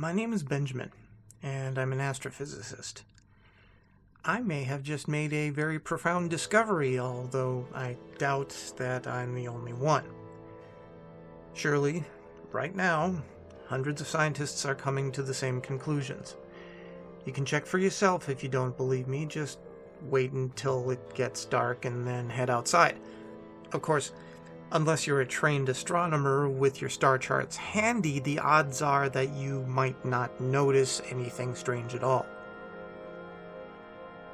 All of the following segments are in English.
My name is Benjamin, and I'm an astrophysicist. I may have just made a very profound discovery, although I doubt that I'm the only one. Surely, right now, hundreds of scientists are coming to the same conclusions. You can check for yourself if you don't believe me. Just wait until it gets dark and then head outside. Of course, unless you're a trained astronomer with your star charts handy, the odds are that you might not notice anything strange at all.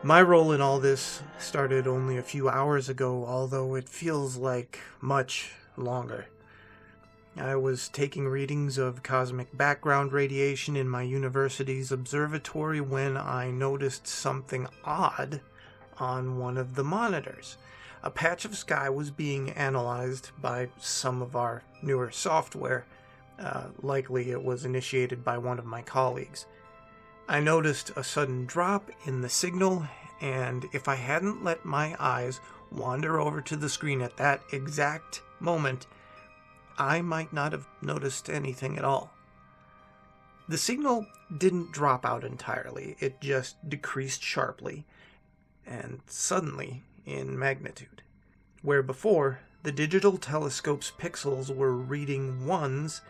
My role in all this started only a few hours ago, although it feels like much longer. I was taking readings of cosmic background radiation in my university's observatory when I noticed something odd on one of the monitors. A patch of sky was being analyzed by some of our newer software. Likely it was initiated by one of my colleagues. I noticed a sudden drop in the signal, and if I hadn't let my eyes wander over to the screen at that exact moment, I might not have noticed anything at all. The signal didn't drop out entirely, it just decreased sharply, and suddenly in magnitude. Where before, the digital telescope's pixels were reading ones,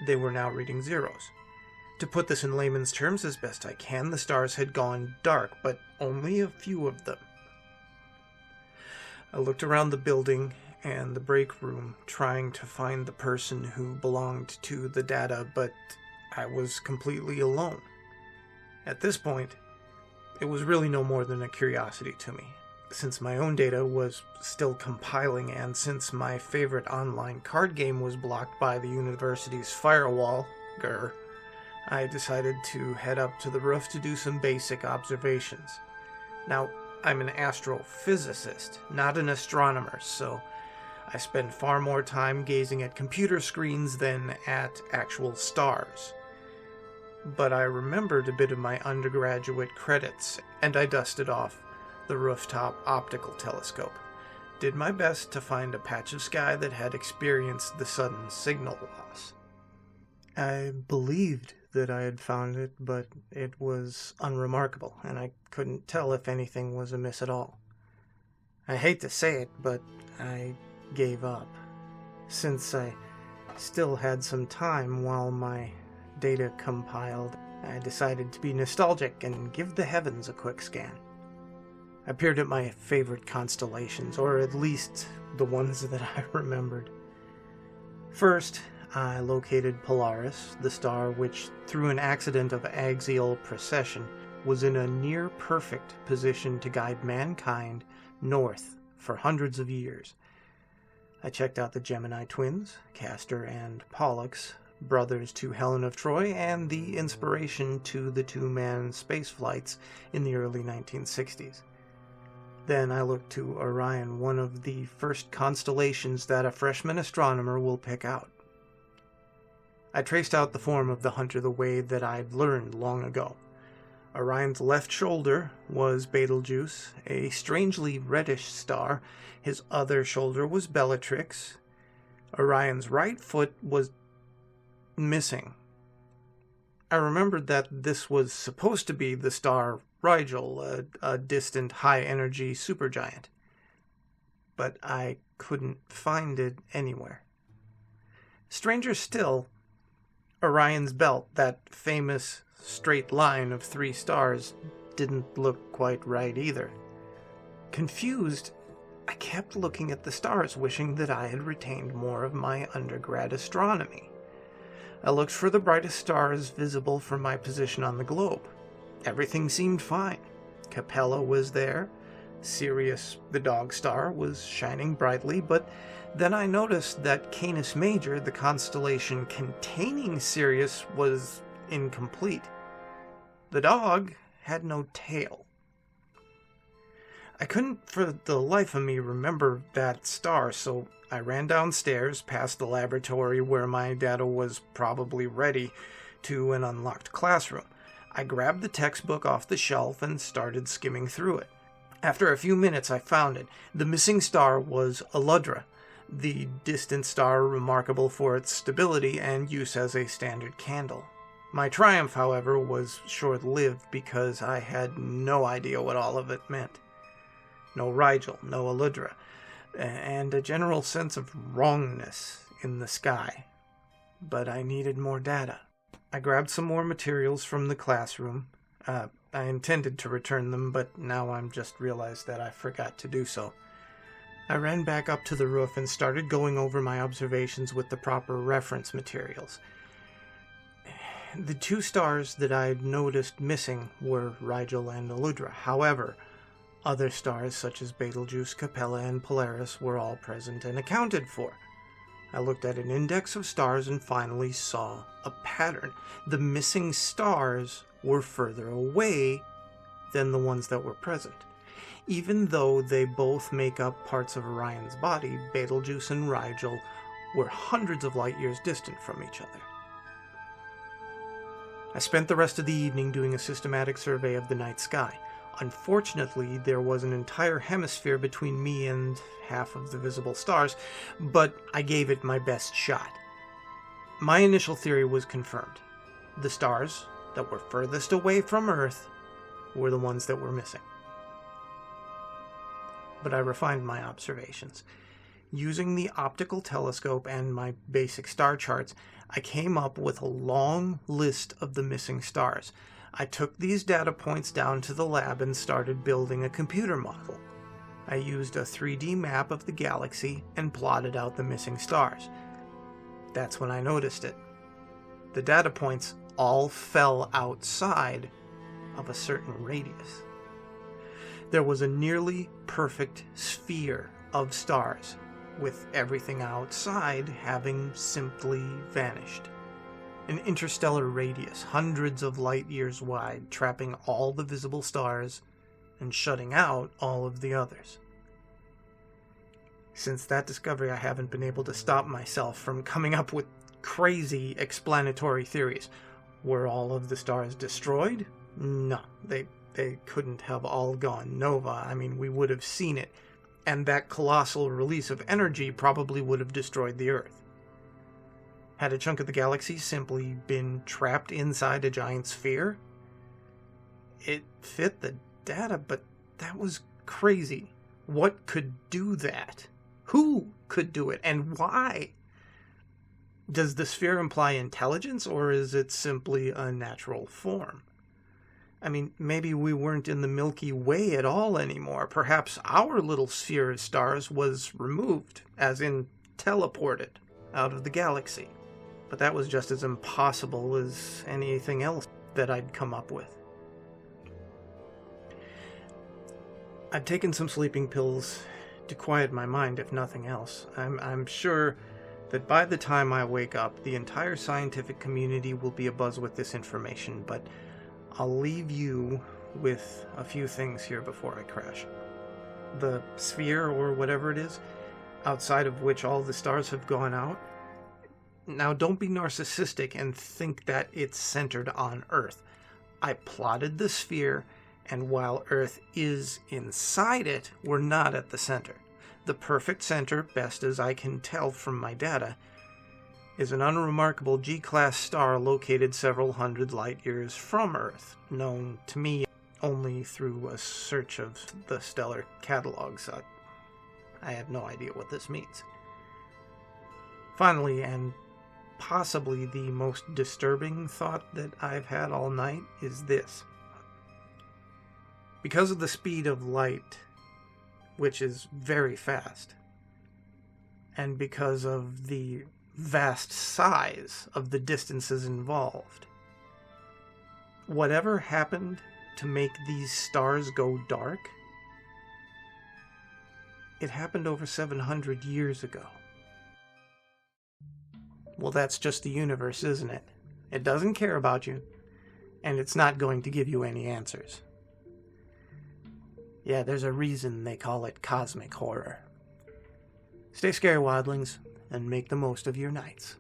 they were now reading zeros. To put this in layman's terms as best I can, the stars had gone dark, but only a few of them. I looked around the building and the break room, trying to find the person who belonged to the data, but I was completely alone. At this point, it was really no more than a curiosity to me. Since my own data was still compiling, and since my favorite online card game was blocked by the university's firewall, I decided to head up to the roof to do some basic observations. Now, I'm an astrophysicist, not an astronomer, so I spend far more time gazing at computer screens than at actual stars. But I remembered a bit of my undergraduate credits, and I dusted off the rooftop optical telescope. Did my best to find a patch of sky that had experienced the sudden signal loss. I believed that I had found it, but it was unremarkable, and I couldn't tell if anything was amiss at all. I hate to say it, but I gave up. Since I still had some time while my data compiled, I decided to be nostalgic and give the heavens a quick scan. I peered at my favorite constellations, or at least the ones that I remembered. First, I located Polaris, the star which, through an accident of axial precession, was in a near-perfect position to guide mankind north for hundreds of years. I checked out the Gemini twins, Castor and Pollux, brothers to Helen of Troy, and the inspiration to the two-man space flights in the early 1960s. Then I looked to Orion, one of the first constellations that a freshman astronomer will pick out. I traced out the form of the hunter the way that I'd learned long ago. Orion's left shoulder was Betelgeuse, a strangely reddish star. His other shoulder was Bellatrix. Orion's right foot was missing. I remembered that this was supposed to be the star Rigel, a distant high-energy supergiant. But I couldn't find it anywhere. Stranger still, Orion's belt, that famous straight line of 3 stars, didn't look quite right either. Confused, I kept looking at the stars, wishing that I had retained more of my undergrad astronomy. I looked for the brightest stars visible from my position on the globe. Everything seemed fine. Capella was there. Sirius, the dog star, was shining brightly, but then I noticed that Canis Major, the constellation containing Sirius, was incomplete. The dog had no tail. I couldn't for the life of me remember that star, so I ran downstairs past the laboratory where my data was probably ready to an unlocked classroom. I grabbed the textbook off the shelf and started skimming through it. After a few minutes, I found it. The missing star was Aludra, the distant star remarkable for its stability and use as a standard candle. My triumph, however, was short-lived because I had no idea what all of it meant. No Rigel, no Aludra, and a general sense of wrongness in the sky. But I needed more data. I grabbed some more materials from the classroom. I intended to return them, but now I'm just realized that I forgot to do so. I ran back up to the roof and started going over my observations with the proper reference materials. The 2 stars that I'd noticed missing were Rigel and Aludra. However, other stars such as Betelgeuse, Capella, and Polaris were all present and accounted for. I looked at an index of stars and finally saw a pattern. The missing stars were further away than the ones that were present. Even though they both make up parts of Orion's body, Betelgeuse and Rigel were hundreds of light years distant from each other. I spent the rest of the evening doing a systematic survey of the night sky. Unfortunately, there was an entire hemisphere between me and half of the visible stars, but I gave it my best shot. My initial theory was confirmed. The stars that were furthest away from Earth were the ones that were missing. But I refined my observations. Using the optical telescope and my basic star charts, I came up with a long list of the missing stars. I took these data points down to the lab and started building a computer model. I used a 3D map of the galaxy and plotted out the missing stars. That's when I noticed it. The data points all fell outside of a certain radius. There was a nearly perfect sphere of stars, with everything outside having simply vanished. An interstellar radius, hundreds of light years wide, trapping all the visible stars and shutting out all of the others. Since that discovery, I haven't been able to stop myself from coming up with crazy explanatory theories. Were all of the stars destroyed? No, they couldn't have all gone nova. I mean, we would have seen it, and that colossal release of energy probably would have destroyed the Earth. Had a chunk of the galaxy simply been trapped inside a giant sphere? It fit the data, but that was crazy. What could do that? Who could do it, and why? Does the sphere imply intelligence, or is it simply a natural form? I mean, maybe we weren't in the Milky Way at all anymore. Perhaps our little sphere of stars was removed, as in teleported, out of the galaxy. But that was just as impossible as anything else that I'd come up with. I've taken some sleeping pills to quiet my mind, if nothing else. I'm sure that by the time I wake up, the entire scientific community will be abuzz with this information, but I'll leave you with a few things here before I crash. The sphere, or whatever it is, outside of which all the stars have gone out. Now, don't be narcissistic and think that it's centered on Earth. I plotted the sphere, and while Earth is inside it, we're not at the center. The perfect center, best as I can tell from my data, is an unremarkable G-class star located several hundred light years from Earth, known to me only through a search of the stellar catalogs. I have no idea what this means. Finally, and possibly the most disturbing thought that I've had all night, is this. Because of the speed of light, which is very fast, and because of the vast size of the distances involved, whatever happened to make these stars go dark, it happened over 700 years ago. Well, that's just the universe, isn't it? It doesn't care about you, and it's not going to give you any answers. Yeah, there's a reason they call it cosmic horror. Stay scary, wildlings, and make the most of your nights.